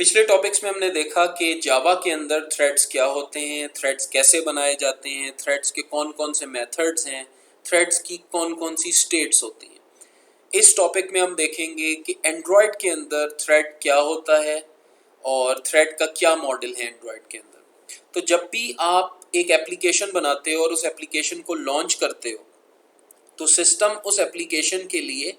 पिछले टॉपिक्स में हमने देखा कि जावा के अंदर थ्रेड्स क्या होते हैं, थ्रेड्स कैसे बनाए जाते हैं, थ्रेड्स के कौन कौन से मेथड्स हैं, थ्रेड्स की कौन कौन सी स्टेट्स होती हैं। इस टॉपिक में हम देखेंगे कि एंड्रॉयड के अंदर थ्रेड क्या होता है और थ्रेड का क्या मॉडल है एंड्रॉयड के अंदर। तो जब भी आप एक एप्लीकेशन बनाते हो और उस एप्लीकेशन को लॉन्च करते हो तो सिस्टम उस एप्लीकेशन के लिए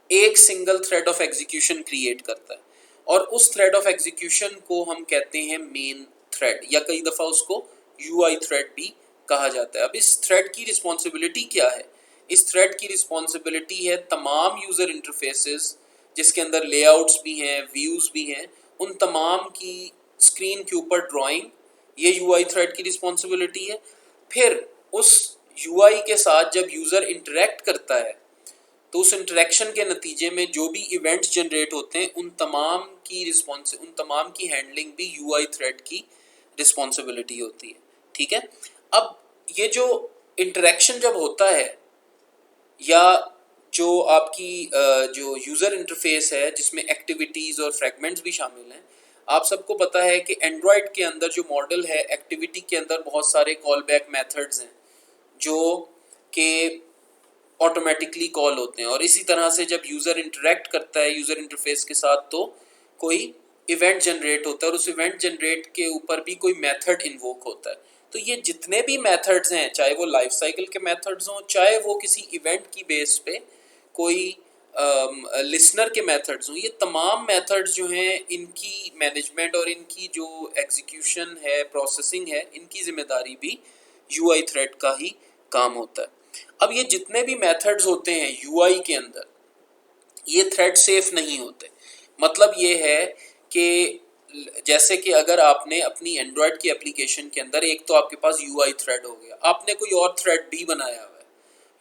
एक single thread of execution create करता है और उस थ्रेड ऑफ एग्जीक्यूशन को हम कहते हैं मेन थ्रेड या कई दफ़ा उसको यूआई थ्रेड भी कहा जाता है। अब इस थ्रेड की रिस्पॉन्सिबिलिटी क्या है? इस थ्रेड की रिस्पॉन्सिबिलिटी है तमाम यूज़र इंटरफेसेस जिसके अंदर लेआउट्स भी हैं, व्यूज़ भी हैं, उन तमाम की स्क्रीन के ऊपर ड्राइंग, ये यूआई थ्रेड की रिस्पॉन्सिबिलिटी है। फिर उस यूआई के साथ जब यूज़र इंटरेक्ट करता है तो उस इंटरेक्शन के नतीजे में जो भी इवेंट्स जनरेट होते हैं उन तमाम की हैंडलिंग भी यूआई थ्रेड की रिस्पॉन्सिबिलिटी होती है। ठीक है। अब ये जो इंटरेक्शन जब होता है या जो आपकी जो यूज़र इंटरफेस है जिसमें एक्टिविटीज़ और फ्रेगमेंट्स भी शामिल हैं, आप सबको पता है कि एंड्रॉयड के अंदर जो मॉडल है एक्टिविटी के अंदर बहुत सारे कॉल बैक मेथड्स हैं जो कि ऑटोमेटिकली कॉल होते हैं और इसी तरह से जब यूज़र इंटरेक्ट करता है यूज़र इंटरफेस के साथ तो कोई इवेंट जनरेट होता है और उस इवेंट जनरेट के ऊपर भी कोई मेथड इन्वोक होता है। तो ये जितने भी मेथड्स हैं, चाहे वो लाइफ साइकिल के मेथड्स हों, चाहे वो किसी इवेंट की बेस पे कोई लिसनर के मेथड्स हों, ये तमाम मेथड्स जो हैं इनकी मैनेजमेंट और इनकी जो एग्जीक्यूशन है, प्रोसेसिंग है, इनकी जिम्मेदारी भी यूआई थ्रेड का ही काम होता है। अब ये जितने भी मेथड्स होते हैं यूआई के अंदर, ये थ्रेड सेफ नहीं होते। मतलब ये है कि जैसे कि अगर आपने अपनी एंड्रॉयड की एप्लीकेशन के अंदर एक तो आपके पास यूआई थ्रेड हो गया, आपने कोई और थ्रेड भी बनाया हुआ है,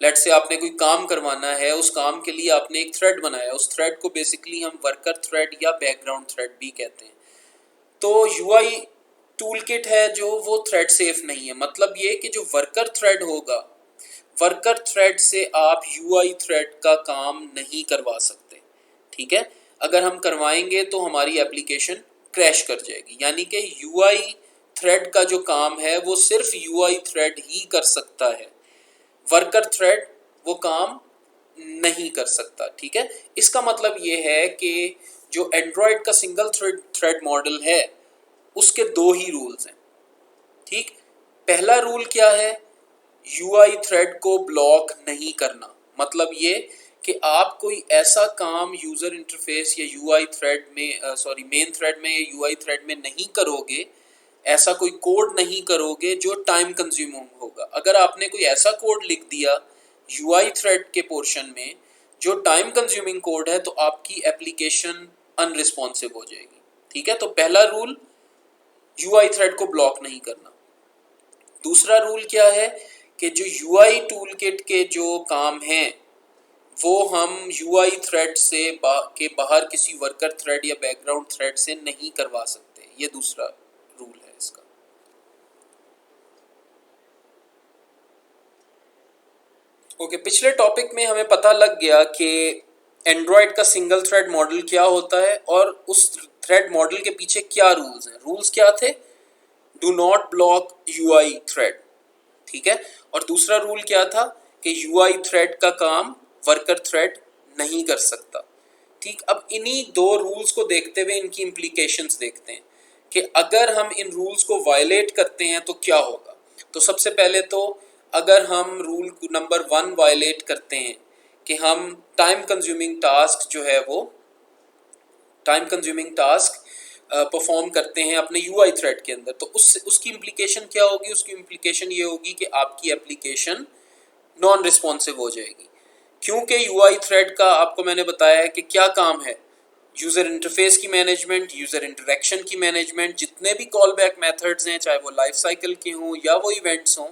लेट्स से आपने कोई काम करवाना है, उस काम के लिए आपने एक थ्रेड बनाया, उस थ्रेड को बेसिकली हम वर्कर थ्रेड या बैकग्राउंड थ्रेड भी कहते हैं। तो यूआई टूल किट है जो वो थ्रेड सेफ नहीं है। मतलब ये कि जो वर्कर थ्रेड होगा, वर्कर थ्रेड से आप यूआई थ्रेड का काम नहीं करवा सकते। ठीक है। अगर हम करवाएंगे तो हमारी एप्लीकेशन क्रैश कर जाएगी। यानी कि यूआई थ्रेड का जो काम है वो सिर्फ यूआई थ्रेड ही कर सकता है, वर्कर थ्रेड वो काम नहीं कर सकता। ठीक है। इसका मतलब ये है कि जो एंड्रॉयड का सिंगल थ्रेड मॉडल है उसके दो ही रूल्स हैं। ठीक। पहला रूल क्या है? यूआई थ्रेड को ब्लॉक नहीं करना। मतलब ये कि आप कोई ऐसा काम यूज़र इंटरफेस या यूआई थ्रेड में मेन थ्रेड में या यूआई थ्रेड में नहीं करोगे, ऐसा कोई कोड नहीं करोगे जो टाइम कंज्यूमिंग होगा। अगर आपने कोई ऐसा कोड लिख दिया यूआई थ्रेड के पोर्शन में जो टाइम कंज्यूमिंग कोड है तो आपकी एप्लीकेशन अनरिस्पॉन्सिव हो जाएगी। ठीक है। तो पहला रूल यूआई थ्रेड को ब्लॉक नहीं करना। दूसरा रूल क्या है कि जो यूआई टूल किट के जो काम हैं वो हम यूआई थ्रेड से के बाहर किसी वर्कर थ्रेड या बैकग्राउंड थ्रेड से नहीं करवा सकते। ये दूसरा रूल है इसका। ओके, पिछले टॉपिक में हमें पता लग गया कि एंड्रॉयड का सिंगल थ्रेड मॉडल क्या होता है और उस थ्रेड मॉडल के पीछे क्या रूल्स हैं। रूल्स क्या थे? Do not block UI thread. ठीक है। और दूसरा रूल क्या था कि यूआई थ्रेड का काम वर्कर थ्रेड नहीं कर सकता। ठीक। अब इन्हीं दो रूल्स को देखते हुए इनकी इम्प्लीकेशंस देखते हैं कि अगर हम इन रूल्स को वायलेट करते हैं तो क्या होगा। तो सबसे पहले तो अगर हम रूल नंबर 1 वायलेट करते हैं कि हम टाइम कंज्यूमिंग टास्क जो है वो टाइम कंज्यूमिंग टास्क परफॉर्म करते हैं अपने यूआई थ्रेड के अंदर, तो उसकी इम्प्लीकेशन क्या होगी? उसकी इम्प्लीकेशन ये होगी कि आपकी एप्लीकेशन नॉन रिस्पॉन्सिव हो जाएगी। क्योंकि यूआई थ्रेड का आपको मैंने बताया है कि क्या काम है? यूज़र इंटरफेस की मैनेजमेंट, यूज़र इंटरेक्शन की मैनेजमेंट, जितने भी कॉल बैक मेथड्स हैं चाहे वो लाइफ साइकिल के हों या वो इवेंट्स हों,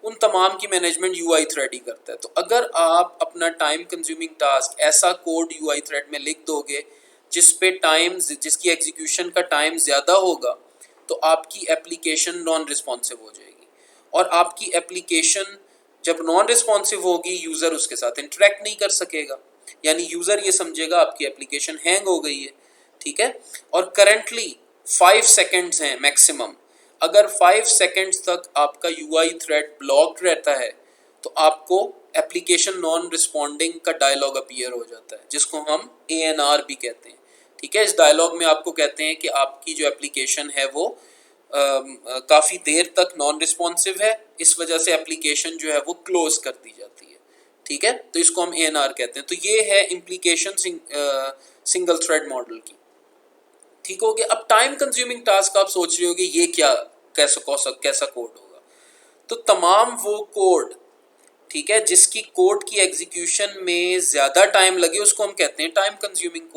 उन तमाम की मैनेजमेंट यूआई थ्रेड ही करता है। तो अगर आप अपना टाइम कंज्यूमिंग टास्क ऐसा कोड यूआई थ्रेड में लिख दोगे जिसकी एग्जीक्यूशन का टाइम ज़्यादा होगा तो आपकी एप्लीकेशन नॉन रिस्पॉन्सिव हो जाएगी और आपकी एप्लीकेशन जब नॉन रिस्पॉन्सिव होगी यूज़र उसके साथ इंटरेक्ट नहीं कर सकेगा। यानी यूज़र ये समझेगा आपकी एप्लीकेशन हैंग हो गई है। ठीक है। और करंटली 5 सेकेंड्स हैं मैक्सिमम। अगर 5 सेकेंड्स तक आपका यूआई थ्रेड ब्लॉक्ड रहता है तो आपको एप्लीकेशन नॉन रिस्पॉन्डिंग का डायलॉग अपीयर हो जाता है, जिसको हम ANR भी कहते हैं। ठीक है, इस डायलॉग में आपको कहते हैं कि आपकी जो एप्लीकेशन है वो काफ़ी देर तक नॉन रिस्पॉन्सिव है, इस वजह से एप्लीकेशन जो है वो क्लोज कर दी जाती है। ठीक है, तो इसको हम ANR कहते हैं। तो ये है इम्प्लीकेशन सिंगल थ्रेड मॉडल की। ठीक हो गया। अब टाइम कंज्यूमिंग टास्क आप सोच रहे हो कि ये क्या, कैसा कोड होगा। तो तमाम वो कोड, ठीक है, जिसकी कोड की एग्जीक्यूशन में ज़्यादा टाइम लगे उसको हम कहते हैं टाइम कंज्यूमिंग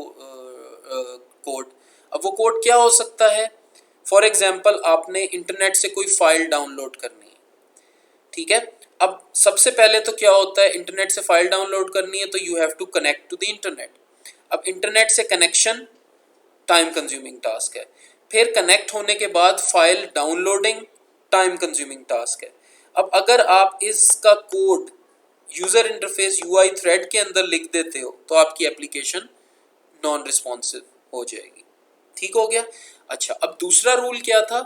कोड। अब वो कोड क्या हो सकता है? फॉर एग्जाम्पल आपने इंटरनेट से कोई फाइल डाउनलोड करनी है। ठीक है, अब सबसे पहले तो क्या होता है, इंटरनेट से फाइल डाउनलोड करनी है तो you have to connect to the internet. अब इंटरनेट से कनेक्शन टाइम कंज्यूमिंग टास्क है। फिर कनेक्ट होने के बाद file downloading time consuming task है। अब अगर आप इसका code user interface UI thread के अंदर लिख देते हो तो आपकी एप्लीकेशन नॉन रिस्पॉन्सिव हो जाएगी। ठीक हो गया। अच्छा, अब दूसरा रूल क्या था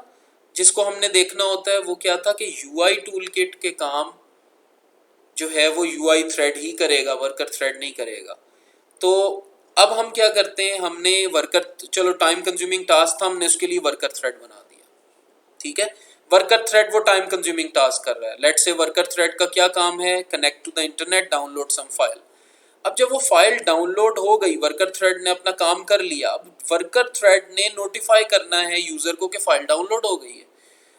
जिसको हमने देखना होता है, वो क्या था कि यूआई टूलकिट के काम जो है वो यूआई थ्रेड ही करेगा, वर्कर थ्रेड नहीं करेगा। तो अब हम क्या करते हैं, हमने वर्कर, चलो टाइम कंज्यूमिंग टास्क था, हमने उसके लिए वर्कर थ्रेड बना दिया। ठीक है, वर्कर थ्रेड वो टाइम कंज्यूमिंग टास्क कर रहा है। लेट्स से वर्कर थ्रेड का क्या काम है, connect to the internet, download some file. अब जब वो फाइल डाउनलोड हो गई, वर्कर थ्रेड ने अपना काम कर लिया। अब वर्कर थ्रेड ने नोटिफाई करना है यूजर को कि फाइल डाउनलोड हो गई है।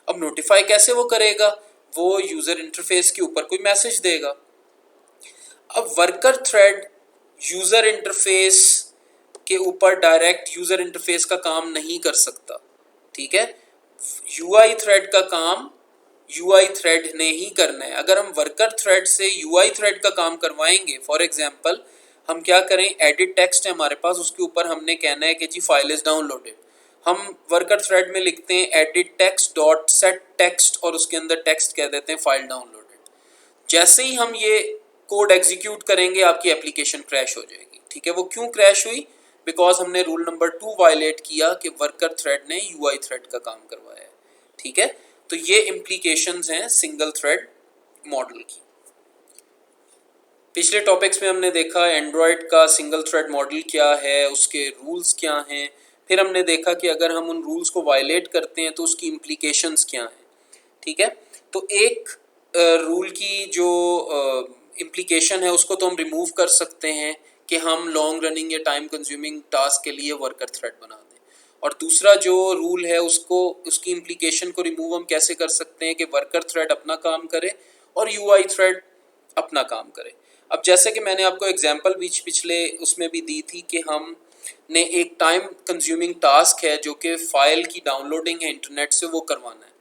अब नोटिफाई कैसे वो करेगा, वो यूजर इंटरफेस के ऊपर कोई मैसेज देगा। अब वर्कर थ्रेड यूजर इंटरफेस के ऊपर डायरेक्ट यूजर इंटरफेस का काम नहीं कर सकता। ठीक है, यूआई थ्रेड का काम यूआई थ्रेड ने ही करना है। अगर हम वर्कर थ्रेड से यूआई थ्रेड का काम करवाएंगे, फॉर एग्जांपल हम क्या करें, एडिट टेक्स्ट है हमारे पास, उसके ऊपर हमने कहना है कि जी फाइल इज डाउनलोडेड। हम वर्कर थ्रेड में लिखते हैं edit text dot set text और उसके अंदर टेक्स्ट कह देते हैं फाइल डाउनलोडेड। जैसे ही हम ये कोड एग्जीक्यूट करेंगे आपकी एप्लीकेशन क्रैश हो जाएगी। ठीक है, वो क्यों क्रैश हुई? बिकॉज हमने रूल नंबर 2 वायलेट किया कि वर्कर थ्रेड ने यूआई थ्रेड का काम करवाया है। ठीक है, तो ये इम्प्लीकेशंस हैं सिंगल थ्रेड मॉडल की। पिछले टॉपिक्स में हमने देखा एंड्रॉयड का सिंगल थ्रेड मॉडल क्या है, उसके रूल्स क्या हैं। फिर हमने देखा कि अगर हम उन रूल्स को वायलेट करते हैं तो उसकी इम्प्लीकेशंस क्या हैं। ठीक है, तो एक रूल की जो इम्प्लीकेशन है उसको तो हम रिमूव कर सकते हैं कि हम लॉन्ग रनिंग या टाइम कंज्यूमिंग टास्क के लिए वर्कर थ्रेड बना दें। और दूसरा जो रूल है उसको, उसकी इम्प्लीकेशन को रिमूव हम कैसे कर सकते हैं कि वर्कर थ्रेड अपना काम करे और यूआई थ्रेड अपना काम करे। अब जैसे कि मैंने आपको एग्जांपल पिछले उसमें भी दी थी कि हम ने एक टाइम कंज्यूमिंग टास्क है जो कि फाइल की डाउनलोडिंग है इंटरनेट से, वो करवाना है।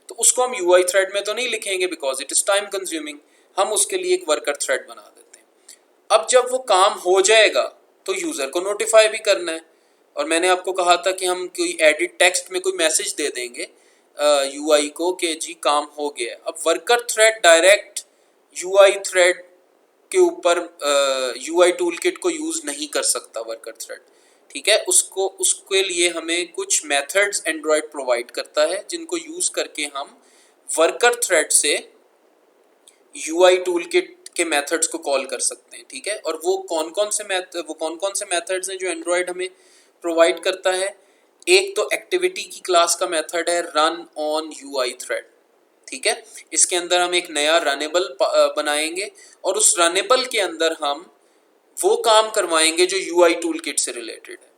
तो उसको हम यूआई थ्रेड में तो नहीं लिखेंगे because it is time consuming. हम उसके लिए एक वर्कर थ्रेड बना देते हैं। अब जब वो काम हो जाएगा तो यूज़र को नोटिफाई भी करना है। और मैंने आपको कहा था कि हम कोई एडिट टेक्स्ट में कोई मैसेज दे देंगे यूआई को कि जी काम हो गया। अब worker thread direct UI thread के ऊपर यूआई टूलकिट को यूज़ नहीं कर सकता वर्कर थ्रेड। ठीक है, उसको उसके लिए हमें कुछ मेथड्स एंड्रॉयड प्रोवाइड करता है जिनको यूज़ करके हम वर्कर थ्रेड से यूआई टूलकिट के मेथड्स को कॉल कर सकते हैं। ठीक है, और वो कौन कौन से मेथड्स हैं जो एंड्रॉयड हमें प्रोवाइड करता है। एक तो एक्टिविटी की क्लास का मेथड है रन ऑन यूआई थ्रेड। ठीक है, इसके अंदर हम एक नया रनेबल बनाएंगे और उस रनेबल के अंदर हम वो काम करवाएंगे जो यूआई टूलकिट से रिलेटेड है।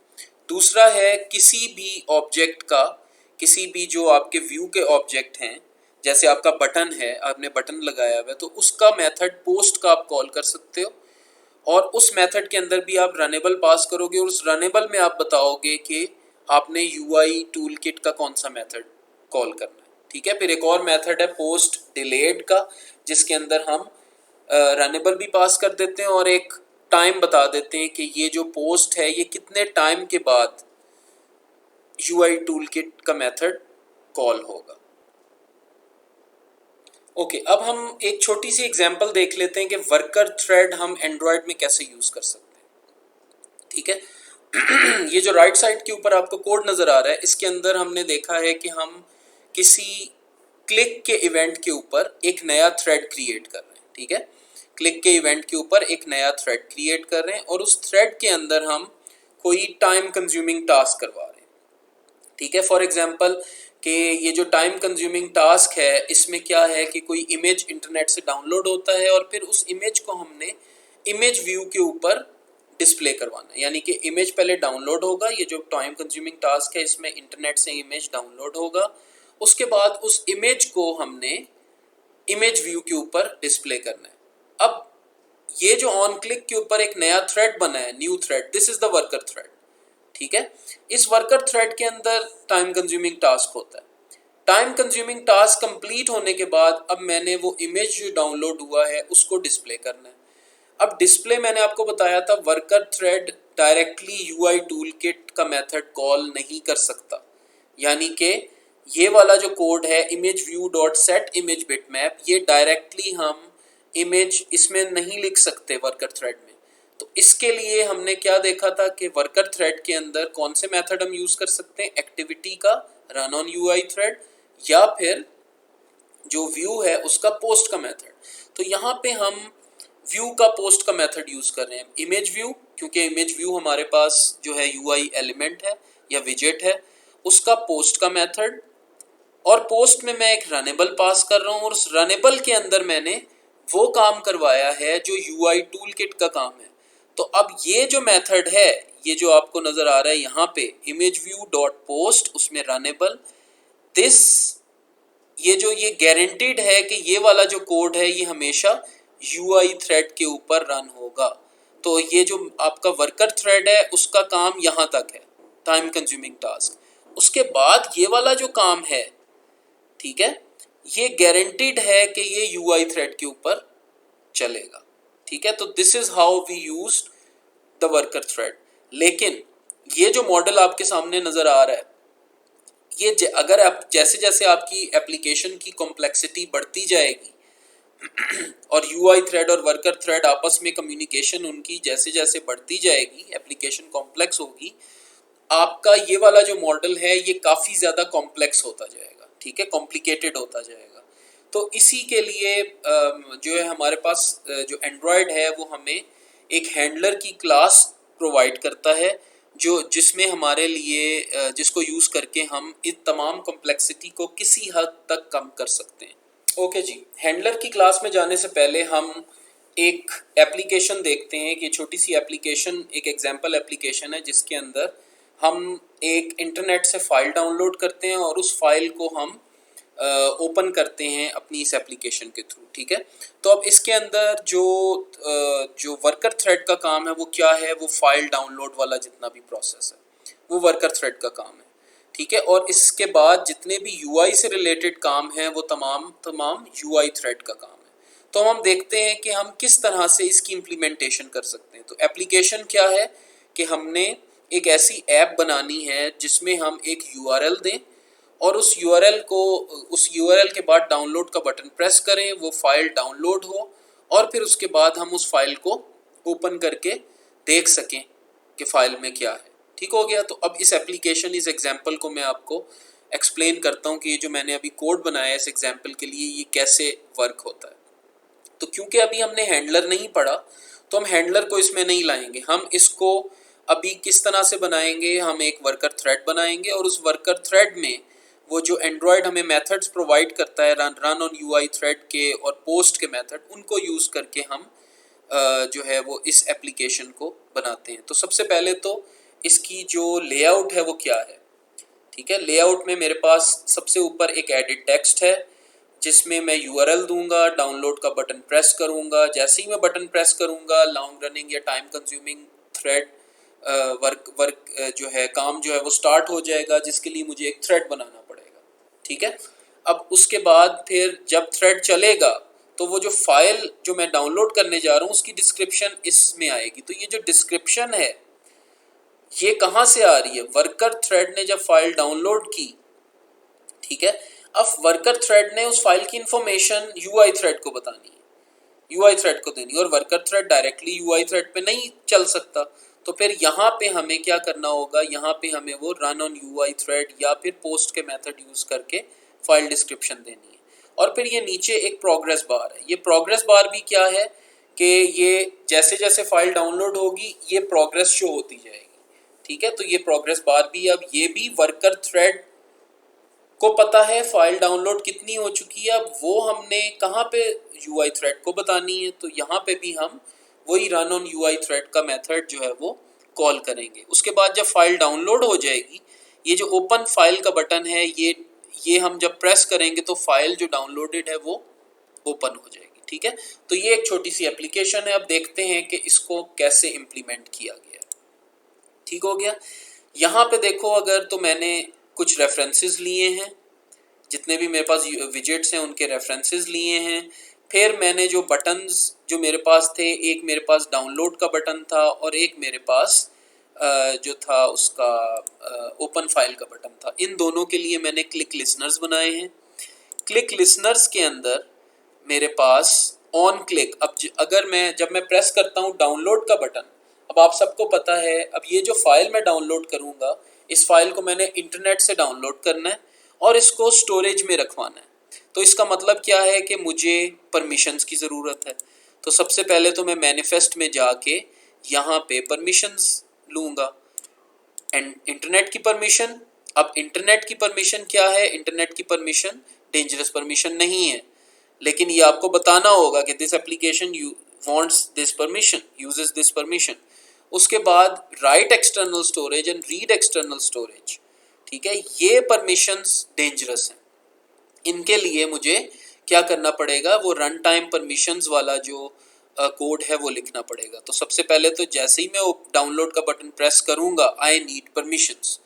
दूसरा है किसी भी ऑब्जेक्ट का, किसी भी जो आपके व्यू के ऑब्जेक्ट हैं, जैसे आपका बटन है, आपने बटन लगाया हुआ है तो उसका मेथड पोस्ट का आप कॉल कर सकते हो। और उस मेथड के अंदर भी आप रनेबल पास करोगे और उस रनेबल में आप बताओगे कि आपने यूआई टूलकिट का कौन सा मेथड कॉल करना है। ठीक है, फिर एक और मेथड है पोस्ट डिलेड का, जिसके अंदर हम रनेबल भी पास कर देते हैं और एक टाइम बता देते हैं कि ये जो पोस्ट है ये कितने टाइम के बाद यूआई टूलकिट का मेथड कॉल होगा। ओके, अब हम एक छोटी सी एग्जांपल देख लेते हैं कि वर्कर थ्रेड हम एंड्रॉयड में कैसे यूज़ कर सकते हैं। ठीक है, ये जो राइट साइड के ऊपर आपको कोड नज़र आ रहा है, इसके अंदर हमने देखा है कि हम किसी क्लिक के इवेंट के ऊपर एक नया थ्रेड क्रिएट कर रहे हैं। ठीक है, क्लिक के इवेंट के ऊपर एक नया थ्रेड क्रिएट कर रहे हैं और उस थ्रेड के अंदर हम कोई टाइम कंज्यूमिंग टास्क करवा रहे हैं। ठीक है, फॉर एग्जांपल कि ये जो टाइम कंज्यूमिंग टास्क है, इसमें क्या है कि कोई इमेज इंटरनेट से डाउनलोड होता है और फिर उस इमेज को हमने इमेज व्यू के ऊपर डिस्प्ले करवाना है। यानी कि इमेज पहले डाउनलोड होगा, ये जो टाइम कंज्यूमिंग टास्क है इसमें इंटरनेट से इमेज डाउनलोड होगा, उसके बाद उस इमेज को हमने इमेज व्यू के ऊपर डिस्प्ले करना है। अब ये जो ऑन क्लिक के ऊपर एक नया थ्रेड बना है, new thread, this is the worker thread. ठीक है, इस वर्कर थ्रेड के अंदर टाइम कंज्यूमिंग टास्क होता है। टाइम कंज्यूमिंग टास्क कंप्लीट होने के बाद अब मैंने वो इमेज जो डाउनलोड हुआ है उसको डिस्प्ले करना है। अब डिस्प्ले मैंने आपको बताया था, worker thread directly UI tool kit का मेथड कॉल नहीं कर सकता। यानी कि ये वाला जो कोड है image view dot set image bitmap, ये डायरेक्टली हम इमेज इसमें नहीं लिख सकते वर्कर थ्रेड में। तो इसके लिए हमने क्या देखा था कि वर्कर थ्रेड के अंदर कौन से मेथड हम यूज़ कर सकते हैं, एक्टिविटी का रन ऑन यूआई थ्रेड या फिर जो व्यू है उसका पोस्ट का मेथड। तो यहाँ पे हम व्यू का पोस्ट का मेथड यूज़ कर रहे हैं, इमेज व्यू, क्योंकि इमेज व्यू हमारे पास जो है यूआई एलिमेंट है या विजेट है, उसका पोस्ट का मेथड, और पोस्ट में मैं एक रनेबल पास कर रहा हूँ और उस रनेबल के अंदर मैंने वो काम करवाया है जो यूआई टूल किट का काम है। तो अब ये जो मेथड है, ये जो आपको नज़र आ रहा है यहाँ पे इमेज व्यू डॉट पोस्ट, उसमें रनेबल दिस, ये गारंटीड है कि ये वाला जो कोड है ये हमेशा यूआई थ्रेड के ऊपर रन होगा। तो ये जो आपका वर्कर थ्रेड है उसका काम यहाँ तक है, टाइम कंज्यूमिंग टास्क। उसके बाद ये वाला जो काम है, ठीक है, ये गारंटीड है कि ये यूआई थ्रेड के ऊपर चलेगा। ठीक है, तो this is how we use the worker thread. लेकिन ये जो मॉडल आपके सामने नज़र आ रहा है, ये अगर आप जैसे जैसे आपकी एप्लीकेशन की कॉम्प्लेक्सिटी बढ़ती जाएगी और यूआई थ्रेड और वर्कर थ्रेड आपस में कम्युनिकेशन उनकी जैसे जैसे बढ़ती जाएगी, एप्लीकेशन कॉम्प्लेक्स होगी, आपका ये वाला जो मॉडल है ये काफ़ी ज़्यादा कॉम्प्लेक्स होता जाएगा। ठीक है, कॉम्प्लिकेटेड होता जाएगा। तो इसी के लिए जो है हमारे पास जो एंड्रॉयड है वो हमें एक हैंडलर की क्लास प्रोवाइड करता है, जो जिसमें हमारे लिए जिसको यूज़ करके हम इस तमाम कॉम्प्लेक्सिटी को किसी हद तक कम कर सकते हैं। ओके जी, हैंडलर की क्लास में जाने से पहले हम एक एप्लीकेशन देखते हैं कि छोटी सी एप्लीकेशन, एक एग्जांपल एप्लीकेशन है जिसके अंदर हम एक इंटरनेट से फ़ाइल डाउनलोड करते हैं और उस फाइल को हम ओपन करते हैं अपनी इस एप्लीकेशन के थ्रू। ठीक है, तो अब इसके अंदर जो वर्कर थ्रेड का काम है वो क्या है, वो फाइल डाउनलोड वाला जितना भी प्रोसेस है वो वर्कर थ्रेड का काम है। ठीक है, और इसके बाद जितने भी यूआई से रिलेटेड काम हैं वो तमाम यूआई थ्रेड का काम है। तो हम देखते हैं कि हम किस तरह से इसकी इम्प्लीमेंटेशन कर सकते हैं। तो एप्लीकेशन क्या है कि हमने एक ऐसी ऐप बनानी है जिसमें हम एक यूआरएल दें और उस यूआरएल के बाद डाउनलोड का बटन प्रेस करें, वो फाइल डाउनलोड हो और फिर उसके बाद हम उस फाइल को ओपन करके देख सकें कि फाइल में क्या है। ठीक हो गया। तो अब इस एग्जाम्पल को मैं आपको एक्सप्लेन करता हूँ कि ये जो मैंने अभी कोड बनाया है इस एग्जाम्पल के लिए ये कैसे वर्क होता है। तो क्योंकि अभी हमने हैंडलर नहीं पढ़ा तो हम हैंडलर को इसमें नहीं लाएंगे। हम इसको अभी किस तरह से बनाएंगे, हम एक वर्कर थ्रेड बनाएंगे और उस वर्कर थ्रेड में वो जो एंड्रॉयड हमें मेथड्स प्रोवाइड करता है रन ऑन यूआई थ्रेड के और पोस्ट के मेथड, उनको यूज़ करके हम जो है वो इस एप्लीकेशन को बनाते हैं। तो सबसे पहले तो इसकी जो लेआउट है वो क्या है। ठीक है, लेआउट में मेरे पास सबसे ऊपर एक एडिट टेक्स्ट है जिसमें मैं यूआरएल दूंगा, डाउनलोड का बटन प्रेस करूंगा। जैसे ही मैं बटन प्रेस करूंगा लॉन्ग रनिंग या टाइम कंज्यूमिंग थ्रेड जो है काम जो है वो स्टार्ट हो जाएगा, जिसके लिए मुझे एक थ्रेड बनाना पड़ेगा। ठीक है, अब उसके बाद फिर जब थ्रेड चलेगा तो वो जो फाइल जो मैं डाउनलोड करने जा रहा हूँ उसकी डिस्क्रिप्शन इसमें आएगी। तो ये जो डिस्क्रिप्शन है ये कहाँ से आ रही है, वर्कर थ्रेड ने जब फाइल डाउनलोड की, ठीक है, अब वर्कर थ्रेड ने उस फाइल की इंफॉर्मेशन यूआई थ्रेड को बतानी है, यूआई थ्रेड को देनी, और worker thread directly UI thread पे नहीं चल सकता। तो फिर यहाँ पे हमें क्या करना होगा, यहाँ पे हमें वो रन ऑन यूआई थ्रेड या फिर पोस्ट के मेथड यूज़ करके फाइल डिस्क्रिप्शन देनी है। और फिर ये नीचे एक प्रोग्रेस बार है। ये प्रोग्रेस बार भी क्या है कि ये जैसे जैसे फाइल डाउनलोड होगी ये प्रोग्रेस शो होती जाएगी। ठीक है, तो ये प्रोग्रेस बार भी, अब ये भी वर्कर थ्रेड को पता है फाइल डाउनलोड कितनी हो चुकी है। अब वो हमने कहाँ पे यूआई थ्रेड को बतानी है, तो यहाँ पे भी हम वही रन ऑन यूआई थ्रेड का मेथड जो है वो कॉल करेंगे। उसके बाद जब फाइल डाउनलोड हो जाएगी, ये जो ओपन फाइल का बटन है ये हम जब प्रेस करेंगे तो फाइल जो डाउनलोडेड है वो ओपन हो जाएगी। ठीक है, तो ये एक छोटी सी एप्लीकेशन है। अब देखते हैं कि इसको कैसे इम्प्लीमेंट किया गया। ठीक हो गया। यहाँ पे देखो, अगर तो मैंने कुछ रेफरेंसेस लिए हैं, जितने भी मेरे पास विजेट्स हैं उनके रेफरेंसेस लिए हैं। फिर मैंने जो बटन्स जो मेरे पास थे, एक मेरे पास डाउनलोड का बटन था और एक मेरे पास जो था उसका ओपन फाइल का बटन था। इन दोनों के लिए मैंने क्लिक लिसनर्स बनाए हैं। क्लिक लिसनर्स के अंदर मेरे पास ऑन क्लिक, अब जब मैं प्रेस करता हूँ डाउनलोड का बटन, अब आप सबको पता है, अब ये जो फाइल मैं डाउनलोड करूँगा, इस फाइल को मैंने इंटरनेट से डाउनलोड करना है और इसको स्टोरेज में रखवाना है। तो इसका मतलब क्या है कि मुझे परमिशंस की ज़रूरत है। तो सबसे पहले तो मैं मैनिफेस्ट में जाके यहाँ पे परमिशंस लूँगा, एंड इंटरनेट की परमिशन। अब इंटरनेट की परमिशन क्या है, इंटरनेट की परमिशन डेंजरस परमिशन नहीं है, लेकिन ये आपको बताना होगा कि this application you wants this permission, uses this permission. उसके बाद right external storage and read external storage. ठीक है, ये परमिशंस डेंजरस हैं। इनके लिए मुझे क्या करना पड़ेगा, वो रन टाइम परमिशंस वाला जो कोड है वो लिखना पड़ेगा। तो सबसे पहले तो जैसे ही मैं डाउनलोड का बटन प्रेस करूंगा, आई नीड परमिशंस,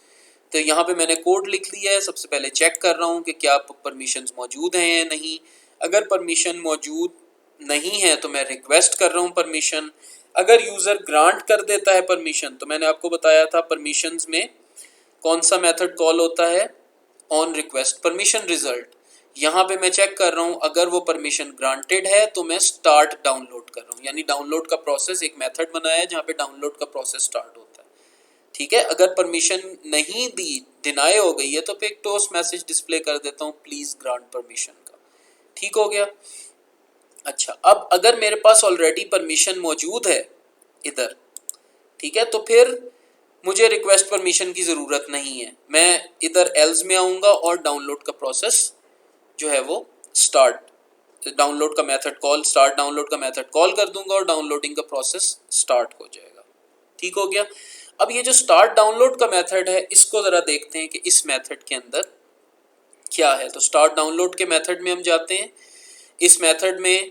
तो यहाँ पे मैंने कोड लिख लिया है। सबसे पहले चेक कर रहा हूँ कि क्या परमिशंस मौजूद हैं या नहीं। अगर परमिशन मौजूद नहीं है तो मैं रिक्वेस्ट कर रहा हूँ परमिशन। अगर यूज़र ग्रांट कर देता है परमिशन, तो मैंने आपको बताया था परमिशंस में कौन सा मेथड कॉल होता है, ऑन रिक्वेस्ट परमिशन रिजल्ट। यहाँ पे मैं चेक कर रहा हूँ, अगर वो परमिशन ग्रांटेड है तो मैं स्टार्ट डाउनलोड कर रहा हूँ, यानी डाउनलोड का प्रोसेस, एक मेथड बनाया है जहाँ पे डाउनलोड का प्रोसेस स्टार्ट होता है। ठीक है, अगर परमिशन नहीं दी, डिनाई हो गई है, तो फिर एक टोस्ट मैसेज डिस्प्ले कर देता हूँ, प्लीज ग्रांट परमिशन का। ठीक हो गया। अच्छा, अब अगर मेरे पास ऑलरेडी परमिशन मौजूद है इधर, ठीक है, तो फिर मुझे रिक्वेस्ट परमिशन की ज़रूरत नहीं है। मैं इधर एल्स में आऊँगा और डाउनलोड का प्रोसेस जो है वो स्टार्ट, डाउनलोड का मेथड कॉल, स्टार्ट डाउनलोड का मेथड कॉल कर दूंगा और डाउनलोडिंग का प्रोसेस स्टार्ट हो जाएगा। ठीक हो गया। अब ये जो स्टार्ट डाउनलोड का मेथड है, इसको ज़रा देखते हैं कि इस मेथड के अंदर क्या है। तो स्टार्ट डाउनलोड के मेथड में हम जाते हैं। इस मेथड में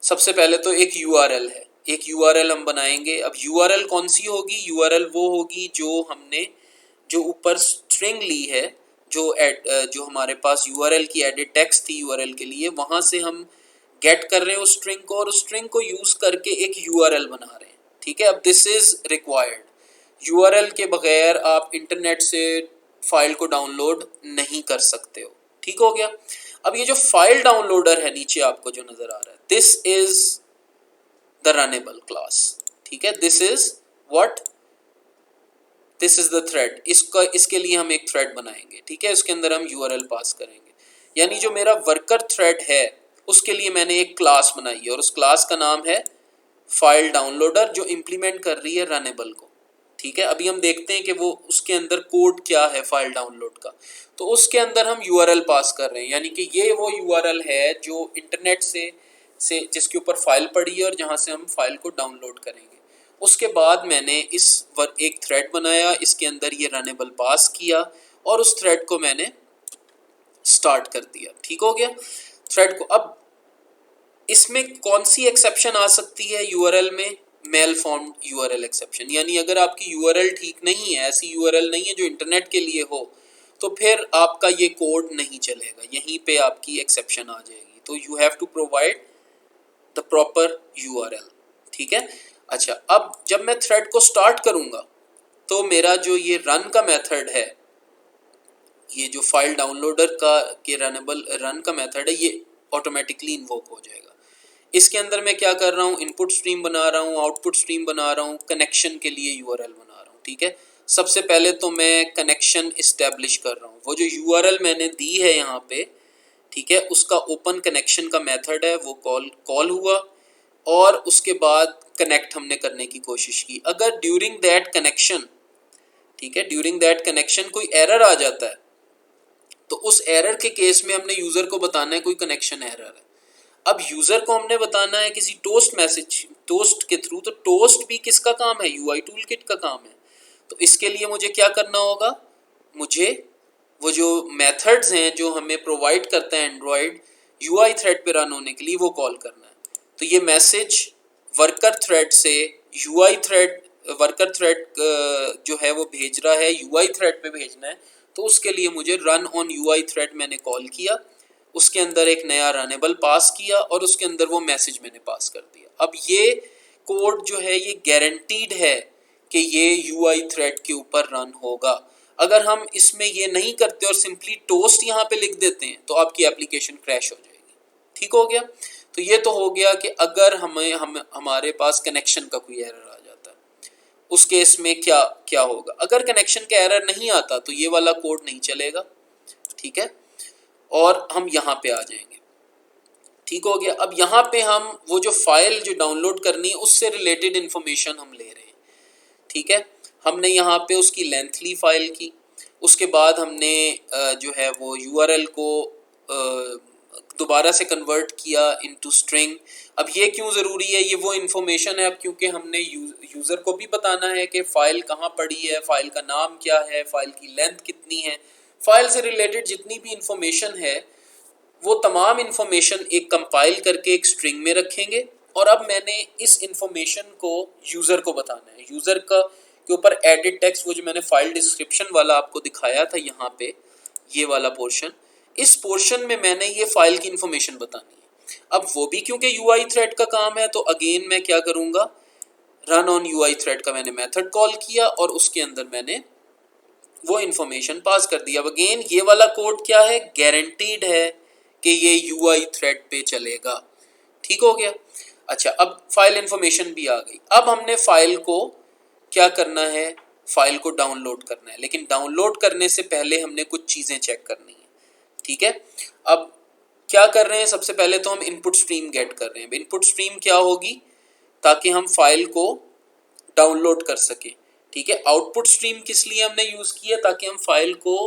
सबसे पहले तो एक यूआरएल है, एक यूआरएल हम बनाएंगे। अब यूआरएल कौन सी होगी, यूआरएल वो होगी जो हमने जो ऊपर स्ट्रिंग ली है, जो हमारे पास यूआरएल की एडिट टेक्स्ट थी यूआरएल के लिए, वहाँ से हम गेट कर रहे हैं उस स्ट्रिंग को और उस स्ट्रिंग को यूज़ करके एक यूआरएल बना रहे हैं। ठीक है, अब दिस इज़ रिक्वायर्ड। यूआरएल के बगैर आप इंटरनेट से फाइल को डाउनलोड नहीं कर सकते हो। ठीक हो गया। अब ये जो फाइल डाउनलोडर है नीचे आपको जो नज़र आ रहा है, this is the runnable class. ठीक है, this is what, this is the thread. इसके लिए हम एक थ्रेड बनाएंगे। ठीक है, इसके अंदर हम यूआरएल पास करेंगे, यानी जो मेरा वर्कर थ्रेड है उसके लिए मैंने एक क्लास बनाई है और उस क्लास का नाम है फाइल डाउनलोडर, जो इम्प्लीमेंट कर रही है रनेबल को। ठीक है, अभी हम देखते हैं कि वो उसके अंदर कोड क्या है फाइल डाउनलोड का। तो उसके अंदर हम यूआरएल पास कर रहे हैं, यानी कि ये वो यूआरएल है जो इंटरनेट से जिसके ऊपर फाइल पड़ी है और जहाँ से हम फाइल को डाउनलोड करेंगे। उसके बाद मैंने एक थ्रेड बनाया, इसके अंदर ये रनेबल पास किया और उस थ्रेड को मैंने स्टार्ट कर दिया। ठीक हो गया थ्रेड को। अब इसमें कौन सी एक्सेप्शन आ सकती है यूआरएल में, मेल फॉर्म्ड यूआरएल एक्सेप्शन, यानी अगर आपकी यूआरएल ठीक नहीं है, ऐसी यूआरएल नहीं है जो इंटरनेट के लिए हो, तो फिर आपका ये कोड नहीं चलेगा, यहीं पे आपकी एक्सेप्शन आ जाएगी। तो you have to provide the proper URL. ठीक है। अच्छा, अब जब मैं थ्रेड को स्टार्ट करूंगा तो मेरा जो ये रन का मेथड है, ये जो फाइल डाउनलोडर का के रनेबल रन का मेथड है, ये ऑटोमेटिकली इन्वोक हो जाएगा। इसके अंदर मैं क्या कर रहा हूँ, इनपुट स्ट्रीम बना रहा हूँ, आउटपुट स्ट्रीम बना रहा हूँ, कनेक्शन के लिए यूआरएल बना रहा हूँ। ठीक है, सबसे पहले तो मैं कनेक्शन इस्टेब्लिश कर रहा हूँ। वो जो यूआरएल मैंने दी है यहाँ पे, ठीक है, उसका ओपन कनेक्शन का मेथड है, वो कॉल हुआ और उसके बाद कनेक्ट हमने करने की कोशिश की। अगर ड्यूरिंग दैट कनेक्शन, ठीक है, ड्यूरिंग दैट कनेक्शन कोई एरर आ जाता है, तो उस एरर के केस में हमने यूज़र को बताना है कोई कनेक्शन एरर है। अब यूज़र को हमने बताना है किसी टोस्ट के थ्रू, तो टोस्ट भी किसका काम है, यूआई टूल किट का काम है। तो इसके लिए मुझे क्या करना होगा, मुझे वो जो मेथड्स हैं जो हमें प्रोवाइड करता है एंड्रॉयड यूआई थ्रेड पे रन होने के लिए, वो कॉल करना है। तो ये मैसेज वर्कर थ्रेड से यूआई थ्रेड, वर्कर थ्रेड जो है वो भेज रहा है, यूआई थ्रेड पे भेजना है। तो उसके लिए मुझे रन ऑन यूआई थ्रेड मैंने कॉल किया, उसके अंदर एक नया रनेबल पास किया और उसके अंदर वो मैसेज मैंने पास कर दिया। अब ये कोड जो है ये गारंटीड है कि ये यूआई थ्रेड के ऊपर रन होगा। अगर हम इसमें ये नहीं करते और सिंपली टोस्ट यहाँ पे लिख देते हैं तो आपकी एप्लीकेशन क्रैश हो जाएगी। ठीक हो गया। तो ये तो हो गया कि अगर हमारे पास कनेक्शन का कोई एरर आ जाता है, उस केस में क्या क्या होगा। अगर कनेक्शन का एरर नहीं आता तो ये वाला कोड नहीं चलेगा। ठीक है, और हम यहाँ पे आ जाएंगे। ठीक हो गया। अब यहाँ पे हम वो जो फाइल जो डाउनलोड करनी है उससे रिलेटेड इन्फॉर्मेशन हम ले रहे हैं। ठीक है, हमने यहाँ पे उसकी लेंथ ली फाइल की, उसके बाद हमने जो है वो यूआरएल को दोबारा से कन्वर्ट किया इनटू स्ट्रिंग। अब ये क्यों ज़रूरी है, ये वो इन्फॉर्मेशन है अब क्योंकि हमने यूज़र को भी बताना है कि फ़ाइल कहाँ पड़ी है, फ़ाइल का नाम क्या है, फ़ाइल की लेंथ कितनी है, फ़ाइल से रिलेटेड जितनी भी इंफॉर्मेशन है वो तमाम इन्फॉर्मेशन एक कंपाइल करके एक स्ट्रिंग में रखेंगे। और अब मैंने इस इन्फॉर्मेशन को यूज़र को बताना है। यूज़र का के ऊपर एडिट टेक्स्ट, वो जो मैंने फाइल डिस्क्रिप्शन वाला आपको दिखाया था यहाँ पे, ये वाला पोर्शन, इस पोर्शन में मैंने ये फाइल की इन्फॉर्मेशन बतानी है। अब वो भी क्योंकि यूआई थ्रेड का काम है तो अगेन मैं क्या करूँगा, रन ऑन यूआई थ्रेड का मैंने मेथड कॉल किया और उसके अंदर मैंने वो इन्फॉर्मेशन पास कर दिया। अब अगेन ये वाला कोड क्या है, गारंटीड है कि ये यूआई थ्रेड पे चलेगा। ठीक हो गया। अच्छा, अब फाइल इन्फॉर्मेशन भी आ गई। अब हमने फाइल को क्या करना है, फाइल को डाउनलोड करना है, लेकिन डाउनलोड करने से पहले हमने कुछ चीज़ें चेक करनी है। ठीक है, अब क्या कर रहे हैं, सबसे पहले तो हम इनपुट स्ट्रीम गेट कर रहे हैं। इनपुट स्ट्रीम क्या होगी, ताकि हम फाइल को डाउनलोड कर सकें। ठीक है, आउटपुट स्ट्रीम किस लिए हमने यूज़ किया, ताकि हम फाइल को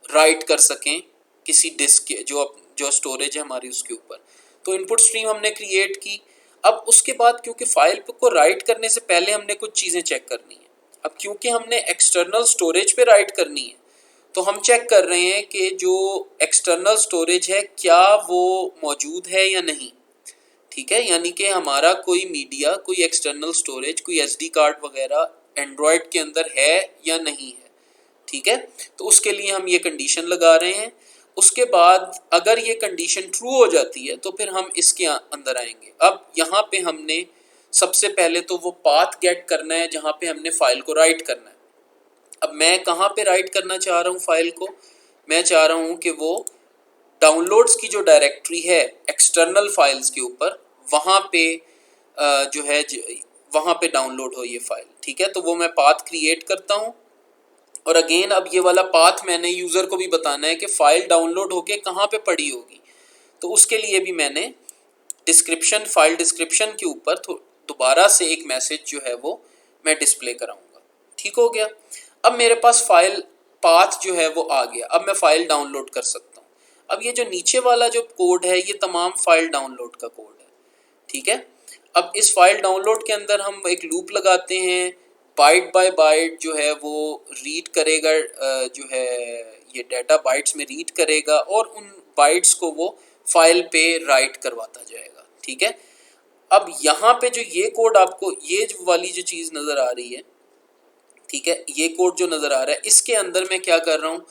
राइट कर सकें किसी डिस्क के जो स्टोरेज है हमारी उसके ऊपर। तो इनपुट स्ट्रीम हमने क्रिएट की। अब उसके बाद क्योंकि फाइल को राइट करने से पहले हमने कुछ चीज़ें चेक करनी है। अब क्योंकि हमने एक्सटर्नल स्टोरेज पे राइट करनी है तो हम चेक कर रहे हैं कि जो एक्सटर्नल स्टोरेज है क्या वो मौजूद है या नहीं। ठीक है, यानी कि हमारा कोई मीडिया, कोई एक्सटर्नल स्टोरेज, कोई एसडी कार्ड वगैरह एंड्रॉयड के अंदर है या नहीं है। ठीक है, तो उसके लिए हम ये कंडीशन लगा रहे हैं। उसके बाद अगर ये कंडीशन ट्रू हो जाती है तो फिर हम इसके अंदर आएंगे। अब यहाँ पे हमने सबसे पहले तो वो पाथ गेट करना है जहाँ पे हमने फाइल को राइट करना है। अब मैं कहाँ पे राइट करना चाह रहा हूँ फाइल को, मैं चाह रहा हूँ कि वो डाउनलोड्स की जो डायरेक्टरी है एक्सटर्नल फाइल्स के ऊपर, वहाँ पे जो है वहाँ पे डाउनलोड हो ये फाइल। ठीक है, तो वो मैं पाथ क्रिएट करता हूँ और अगेन अब ये वाला पाथ मैंने यूज़र को भी बताना है कि फ़ाइल डाउनलोड होके कहाँ पे पड़ी होगी। तो उसके लिए भी मैंने डिस्क्रिप्शन, फाइल डिस्क्रिप्शन के ऊपर दोबारा से एक मैसेज जो है वो मैं डिस्प्ले कराऊंगा। ठीक हो गया। अब मेरे पास फाइल पाथ जो है वो आ गया। अब मैं फ़ाइल डाउनलोड कर सकता हूँ। अब ये जो नीचे वाला जो कोड है ये तमाम फाइल डाउनलोड का कोड है। ठीक है, अब इस फाइल डाउनलोड के अंदर हम एक लूप लगाते हैं, बाइट बाय बाइट जो है वो रीड करेगा, जो है ये डाटा बाइट्स में रीड करेगा और उन बाइट्स को वो फाइल पे राइट करवाता जाएगा। ठीक है, अब यहाँ पे जो ये कोड आपको, ये जो वाली जो चीज़ नज़र आ रही है, ठीक है, ये कोड जो नज़र आ रहा है इसके अंदर मैं क्या कर रहा हूँ,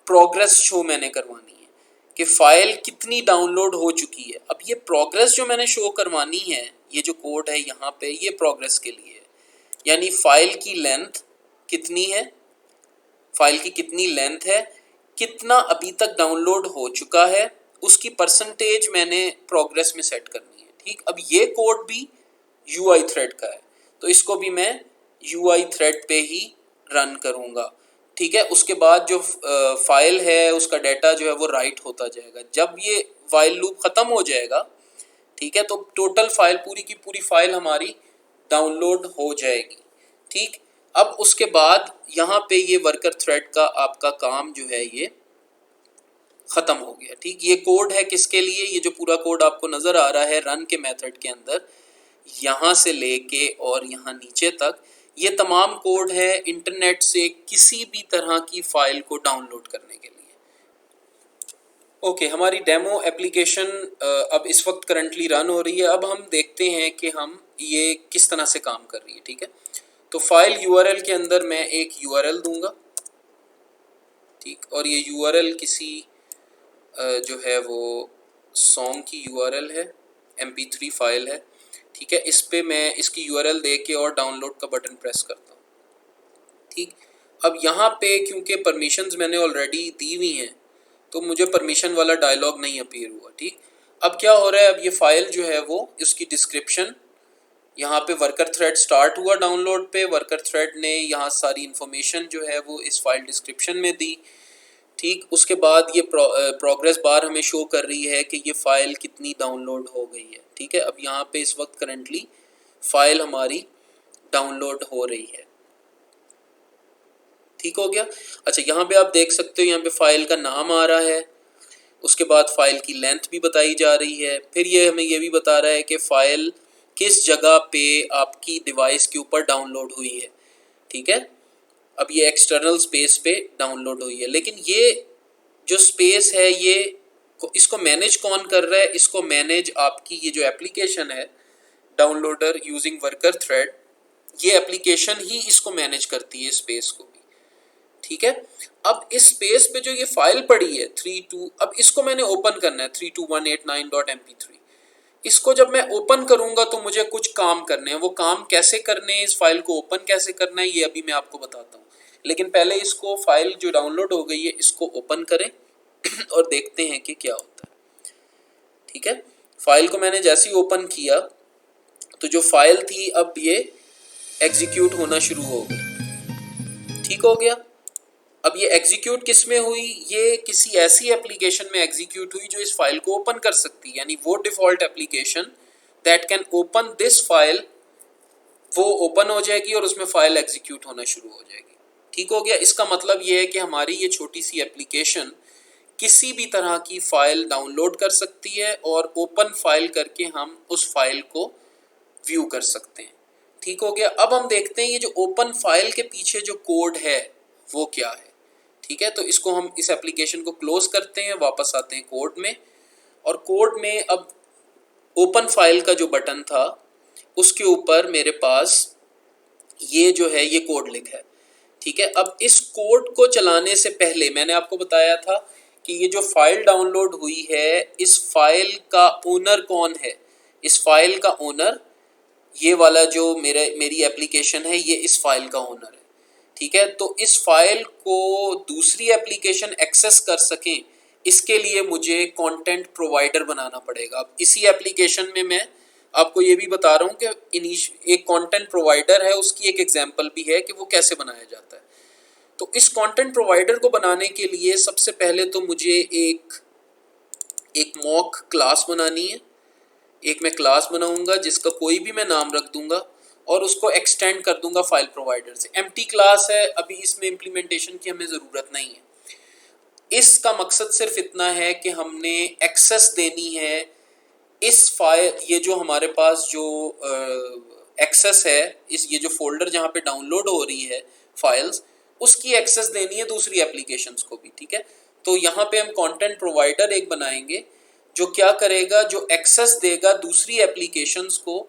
प्रोग्रेस शो मैंने करवानी है कि फ़ाइल कितनी डाउनलोड हो चुकी है। अब ये प्रोग्रेस जो मैंने शो करवानी है, ये जो कोड है यहाँ पे, ये प्रोग्रेस के लिए है। यानी फ़ाइल की लेंथ कितनी है, फ़ाइल की कितनी लेंथ है, कितना अभी तक डाउनलोड हो चुका है, उसकी परसेंटेज मैंने प्रोग्रेस में सेट करनी है। ठीक, अब ये कोड भी UI थ्रेड का है, तो इसको भी मैं UI थ्रेड पे ही रन करूँगा। ठीक है, उसके बाद जो फाइल है उसका डाटा जो है वो राइट होता जाएगा। जब ये वाइल लूप ख़त्म हो जाएगा, ठीक है, तो टोटल फाइल पूरी की पूरी फाइल हमारी डाउनलोड हो जाएगी। ठीक, अब उसके बाद यहाँ पे ये वर्कर थ्रेड का आपका काम जो है ये ख़त्म हो गया। ठीक, ये कोड है किसके लिए, ये जो पूरा कोड आपको नज़र आ रहा है रन के मेथड के अंदर, यहाँ से लेके और यहाँ नीचे तक, ये तमाम कोड है इंटरनेट से किसी भी तरह की फ़ाइल को डाउनलोड करने के लिए। ओके, हमारी डेमो एप्लीकेशन अब इस वक्त करंटली रन हो रही है। अब हम देखते हैं कि हम ये किस तरह से काम कर रही है। ठीक है, तो फाइल URL के अंदर मैं एक URL दूंगा। ठीक, और ये URL किसी जो है वो सॉन्ग की URL है, MP3 फाइल है। ठीक है, इस पे मैं इसकी URL दे के और डाउनलोड का बटन प्रेस करता हूँ। ठीक, अब यहाँ पे क्योंकि परमिशंस मैंने ऑलरेडी दी हुई हैं तो मुझे परमिशन वाला डायलॉग नहीं अपीयर हुआ। ठीक, अब क्या हो रहा है, अब ये फाइल जो है वो इसकी डिस्क्रिप्शन, यहाँ पे वर्कर थ्रेड स्टार्ट हुआ डाउनलोड पे, वर्कर थ्रेड ने यहाँ सारी इन्फॉर्मेशन जो है वो इस फाइल डिस्क्रिप्शन में दी। ठीक, उसके बाद ये प्रोग्रेस बार हमें शो कर रही है कि ये फ़ाइल कितनी डाउनलोड हो गई है। ठीक है, अब यहाँ पे इस वक्त करंटली फ़ाइल हमारी डाउनलोड हो रही है। ठीक हो गया। अच्छा, यहाँ पे आप देख सकते हो, यहाँ पे फ़ाइल का नाम आ रहा है, उसके बाद फ़ाइल की लेंथ भी बताई जा रही है, फिर ये हमें ये भी बता रहा है कि फ़ाइल किस जगह पे आपकी डिवाइस के ऊपर डाउनलोड हुई है। ठीक है, अब ये एक्सटर्नल स्पेस पे डाउनलोड हुई है, लेकिन ये जो स्पेस है ये इसको मैनेज कौन कर रहा है, इसको मैनेज आपकी ये जो एप्लीकेशन है डाउनलोडर यूजिंग वर्कर थ्रेड, ये एप्लीकेशन ही इसको मैनेज करती है स्पेस को भी। ठीक है, अब इस स्पेस पे जो ये फाइल पड़ी है 32, अब इसको मैंने ओपन करना है 32189.mp3। इसको जब मैं ओपन करूंगा तो मुझे कुछ काम करने हैं। वो काम कैसे करने हैं, इस फाइल को ओपन कैसे करना है, ये अभी मैं आपको बताता हूँ। लेकिन पहले इसको फाइल जो डाउनलोड हो गई है इसको ओपन करें और देखते हैं कि क्या होता है। ठीक है, फाइल को मैंने जैसे ही ओपन किया तो जो फाइल थी अब ये एग्जीक्यूट होना शुरू हो गई। ठीक हो गया। अब ये एग्जीक्यूट किस में हुई, ये किसी ऐसी एप्लीकेशन में एग्जीक्यूट हुई जो इस फाइल को ओपन कर सकती है, यानी वो default application that can open this file, वो ओपन हो जाएगी और उसमें फ़ाइल एग्जीक्यूट होना शुरू हो जाएगी। ठीक हो गया। इसका मतलब ये है कि हमारी ये छोटी सी एप्लीकेशन किसी भी तरह की फ़ाइल डाउनलोड कर सकती है और ओपन फाइल करके हम उस फाइल को व्यू कर सकते हैं। ठीक हो गया। अब हम देखते हैं ये जो ओपन फाइल के पीछे जो कोड है वो क्या है। ठीक है, तो इसको हम इस एप्लीकेशन को क्लोज करते हैं, वापस आते हैं कोड में, और कोड में अब ओपन फाइल का जो बटन था उसके ऊपर मेरे पास ये जो है ये कोड लिखा है। ठीक है, अब इस कोड को चलाने से पहले मैंने आपको बताया था कि ये जो फाइल डाउनलोड हुई है इस फाइल का ओनर कौन है। इस फाइल का ओनर ये वाला जो मेरी एप्लीकेशन है ये इस फाइल का ओनर है। ठीक है, तो इस फाइल को दूसरी एप्लीकेशन एक्सेस कर सकें इसके लिए मुझे कंटेंट प्रोवाइडर बनाना पड़ेगा। अब इसी एप्लीकेशन में मैं आपको ये भी बता रहा हूँ कि एक कंटेंट प्रोवाइडर है, उसकी एक एग्जांपल भी है कि वो कैसे बनाया जाता है। तो इस कंटेंट प्रोवाइडर को बनाने के लिए सबसे पहले तो मुझे एक मॉक क्लास बनानी है। एक मैं क्लास बनाऊंगा जिसका कोई भी मैं नाम रख दूंगा और उसको एक्सटेंड कर दूंगा फाइल प्रोवाइडर से। एम्प्टी क्लास है, अभी इसमें इम्प्लीमेंटेशन की हमें ज़रूरत नहीं है। इसका मकसद सिर्फ इतना है कि हमने एक्सेस देनी है इस फाइल, ये जो हमारे पास जो एक्सेस है, इस ये जो फोल्डर जहाँ पे डाउनलोड हो रही है फाइल्स, उसकी एक्सेस देनी है दूसरी एप्लीकेशंस को भी। ठीक है, तो यहाँ पे हम कंटेंट प्रोवाइडर एक बनाएंगे जो क्या करेगा, जो एक्सेस देगा दूसरी एप्लीकेशंस को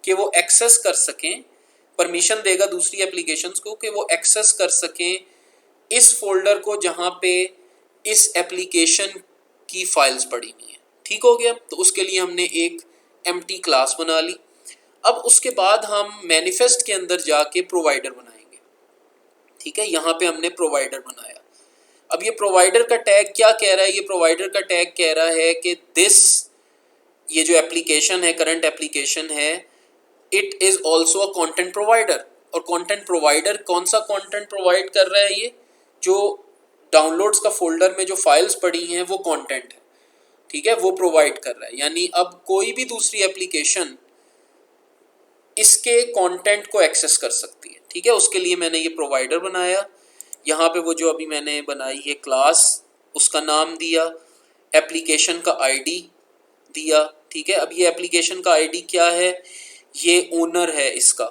कि वो एक्सेस कर सकें, परमिशन देगा दूसरी एप्लीकेशंस को कि वो एक्सेस कर सकें इस फोल्डर को जहाँ पे इस एप्लीकेशन की फाइल्स पड़ी हुई हैं। ठीक हो गया। तो उसके लिए हमने एक एम्प्टी क्लास बना ली। अब उसके बाद हम मैनिफेस्ट के अंदर जाके प्रोवाइडर बनाएंगे। ठीक है, यहाँ पे हमने प्रोवाइडर बनाया। अब ये प्रोवाइडर का टैग क्या कह रहा है, ये प्रोवाइडर का टैग कह रहा है कि दिस, ये जो एप्लीकेशन है, करंट एप्लीकेशन है, it is also a content provider. और कंटेंट प्रोवाइडर कौन सा कंटेंट प्रोवाइड कर रहा है? ये जो डाउनलोड्स का फोल्डर में जो फाइल्स पड़ी हैं वो कंटेंट है, ठीक है, वो प्रोवाइड कर रहा है। यानी अब कोई भी दूसरी एप्लीकेशन इसके कंटेंट को एक्सेस कर सकती है, ठीक है। उसके लिए मैंने ये प्रोवाइडर बनाया। यहाँ पे वो जो अभी मैंने बनाई है क्लास, उसका नाम दिया, एप्लीकेशन का आईडी दिया, ठीक है। अब ये एप्लीकेशन का आईडी क्या है? ये ओनर है इसका,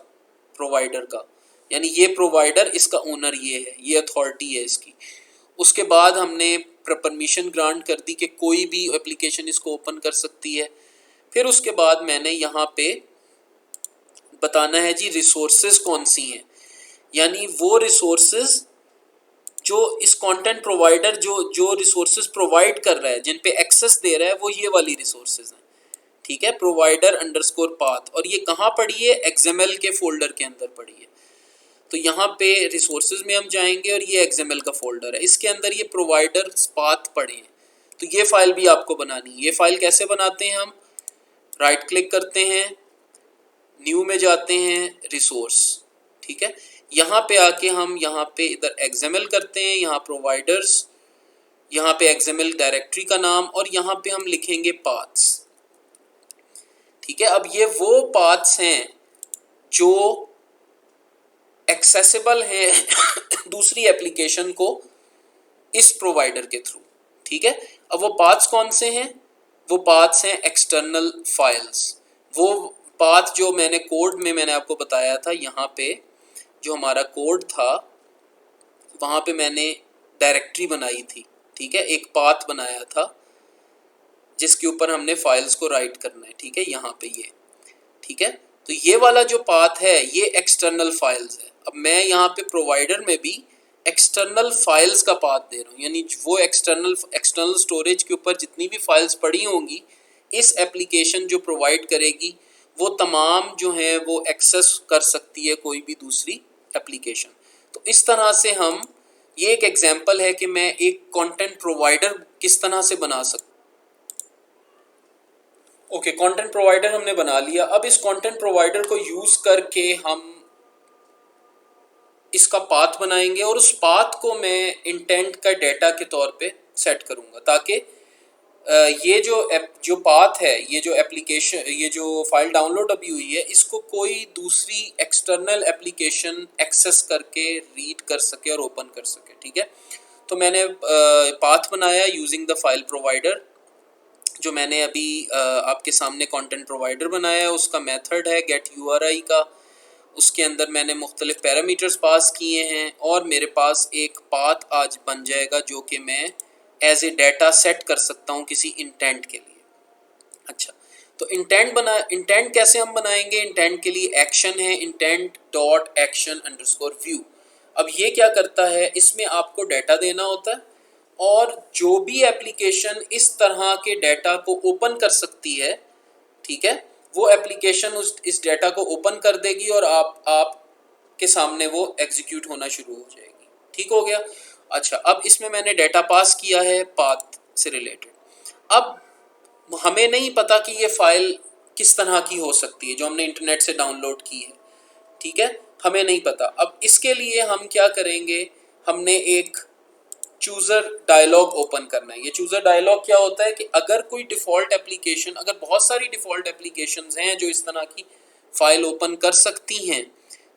प्रोवाइडर का, यानी ये प्रोवाइडर, इसका ओनर ये है, ये अथॉरिटी है इसकी। उसके बाद हमने परमिशन ग्रांट कर दी कि कोई भी एप्लीकेशन इसको ओपन कर सकती है। फिर उसके बाद मैंने यहाँ पे बताना है जी रिसोर्सेज कौन सी हैं, यानी वो रिसोर्सेज जो इस कंटेंट प्रोवाइडर जो जो रिसोर्सेज प्रोवाइड कर रहा है, जिन पे एक्सेस दे रहा है, वो ये वाली रिसोर्सेज हैं, ठीक है। प्रोवाइडर अंडरस्कोर पाथ, और ये कहाँ पड़ी है? XML के फोल्डर के अंदर पड़ी है। तो यहाँ पे रिसोर्सेज में हम जाएंगे और ये XML का फोल्डर है, इसके अंदर ये प्रोवाइडर पाथ पड़े हैं। तो ये फाइल भी आपको बनानी है। ये फाइल कैसे बनाते हैं? हम राइट क्लिक करते हैं, न्यू में जाते हैं, रिसोर्स, ठीक है। यहाँ पे आके हम यहाँ पे इधर XML करते हैं, यहाँ प्रोवाइडर्स, यहाँ पे XML डायरेक्टरी का नाम, और यहाँ पे हम लिखेंगे पाथ्स, ठीक है। अब ये वो पाथ्स हैं जो एक्सेसिबल हैं दूसरी एप्लीकेशन को इस प्रोवाइडर के थ्रू, ठीक है। अब वो पाथ्स कौन से हैं? वो पाथ्स हैं एक्सटर्नल फाइल्स। वो पाथ जो मैंने कोड में मैंने आपको बताया था, यहाँ पे जो हमारा कोड था वहाँ पे मैंने डायरेक्टरी बनाई थी, ठीक है, एक पाथ बनाया था जिसके ऊपर हमने फाइल्स को राइट करना है, ठीक है, यहाँ पे ये, ठीक है। तो ये वाला जो पाथ है ये एक्सटर्नल फाइल्स है। अब मैं यहाँ पे प्रोवाइडर में भी एक्सटर्नल फाइल्स का पाथ दे रहा हूँ, यानी वो एक्सटर्नल स्टोरेज के ऊपर जितनी भी फाइल्स पड़ी होंगी इस एप्लीकेशन जो प्रोवाइड करेगी, वो तमाम जो है वो एक्सेस कर सकती है कोई भी दूसरी एप्लीकेशन। तो इस तरह से हम, ये एक एग्जांपल है कि मैं एक कंटेंट प्रोवाइडर किस तरह से बना सकता। ओके, कंटेंट प्रोवाइडर हमने बना लिया। अब इस कंटेंट प्रोवाइडर को यूज करके हम इसका पाथ बनाएंगे और उस पाथ को मैं इंटेंट का डेटा के तौर पे सेट करूंगा, ताकि ये जो पाथ है, ये जो एप्लीकेशन, ये जो फाइल डाउनलोड अभी हुई है, इसको कोई दूसरी एक्सटर्नल एप्लीकेशन एक्सेस करके रीड कर सके और ओपन कर सके, ठीक है। तो मैंने पाथ बनाया यूजिंग द फाइल प्रोवाइडर। जो मैंने अभी आपके सामने कंटेंट प्रोवाइडर बनाया है, उसका मेथड है गेट URI का। उसके अंदर मैंने मुख्तलिफ पैरामीटर्स पास किए हैं और मेरे पास एक पाथ आज बन जाएगा जो कि मैं एज ए डाटा सेट कर सकता हूँ किसी इंटेंट के लिए। अच्छा, तो इंटेंट कैसे हम बनाएंगे? इंटेंट के लिए एक्शन है intent dot action underscore view. अब ये क्या करता है? इसमें आपको डाटा देना होता है और जो भी एप्लीकेशन इस तरह के डाटा को ओपन कर सकती है, ठीक है, वो एप्लीकेशन इस डाटा को ओपन कर देगी और आप के सामने वो एग्जीक्यूट होना शुरू हो जाएगी। ठीक हो गया। अच्छा, अब इसमें मैंने डाटा पास किया है पाथ से रिलेटेड। अब हमें नहीं पता कि ये फाइल किस तरह की हो सकती है जो हमने इंटरनेट से डाउनलोड की है, ठीक है, हमें नहीं पता। अब इसके लिए हम क्या करेंगे, हमने एक चूज़र डायलॉग ओपन करना है। ये चूज़र डायलॉग क्या होता है कि अगर कोई डिफ़ॉल्ट एप्लीकेशन, अगर बहुत सारी डिफ़ॉल्ट एप्लीकेशंस हैं जो इस तरह की फ़ाइल ओपन कर सकती हैं,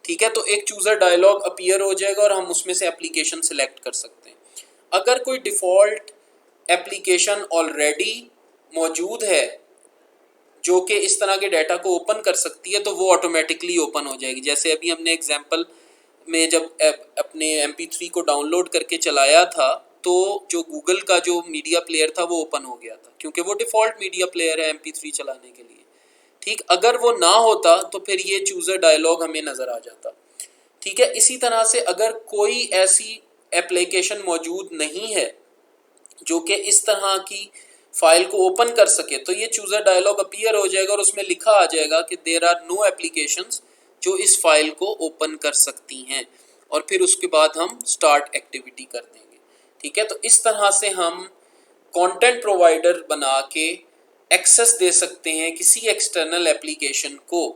ठीक है, तो एक चूज़र डायलॉग अपीयर हो जाएगा और हम उसमें से एप्लीकेशन सेलेक्ट कर सकते हैं। अगर कोई डिफ़ॉल्ट एप्लीकेशन ऑलरेडी मौजूद है जो कि इस तरह के डाटा को ओपन कर सकती है, तो वो ऑटोमेटिकली ओपन हो जाएगी। जैसे अभी हमने एग्जांपल में जब अपने MP3 को डाउनलोड करके चलाया था, तो जो गूगल का जो मीडिया प्लेयर था वो ओपन हो गया था, क्योंकि वो डिफ़ॉल्ट मीडिया प्लेयर है MP3 चलाने के लिए। ठीक, अगर वो ना होता तो फिर ये चूज़र डायलॉग हमें नज़र आ जाता। ठीक है, इसी तरह से अगर कोई ऐसी एप्लीकेशन मौजूद नहीं है जो कि इस तरह की फाइल को ओपन कर सके, तो ये चूज़र डायलॉग अपीयर हो जाएगा और उसमें लिखा आ जाएगा कि देयर आर नो एप्लीकेशंस जो इस फाइल को ओपन कर सकती हैं, और फिर उसके बाद हम स्टार्ट एक्टिविटी कर देंगे। ठीक है, तो इस तरह से हम कंटेंट प्रोवाइडर बना के एक्सेस दे सकते हैं किसी एक्सटर्नल एप्लीकेशन को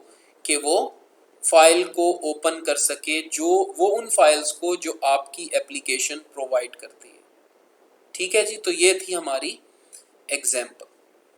कि वो फाइल को ओपन कर सके, जो वो उन फाइल्स को जो आपकी एप्लीकेशन प्रोवाइड करती है। ठीक है जी, तो ये थी हमारी एग्जाम्पल।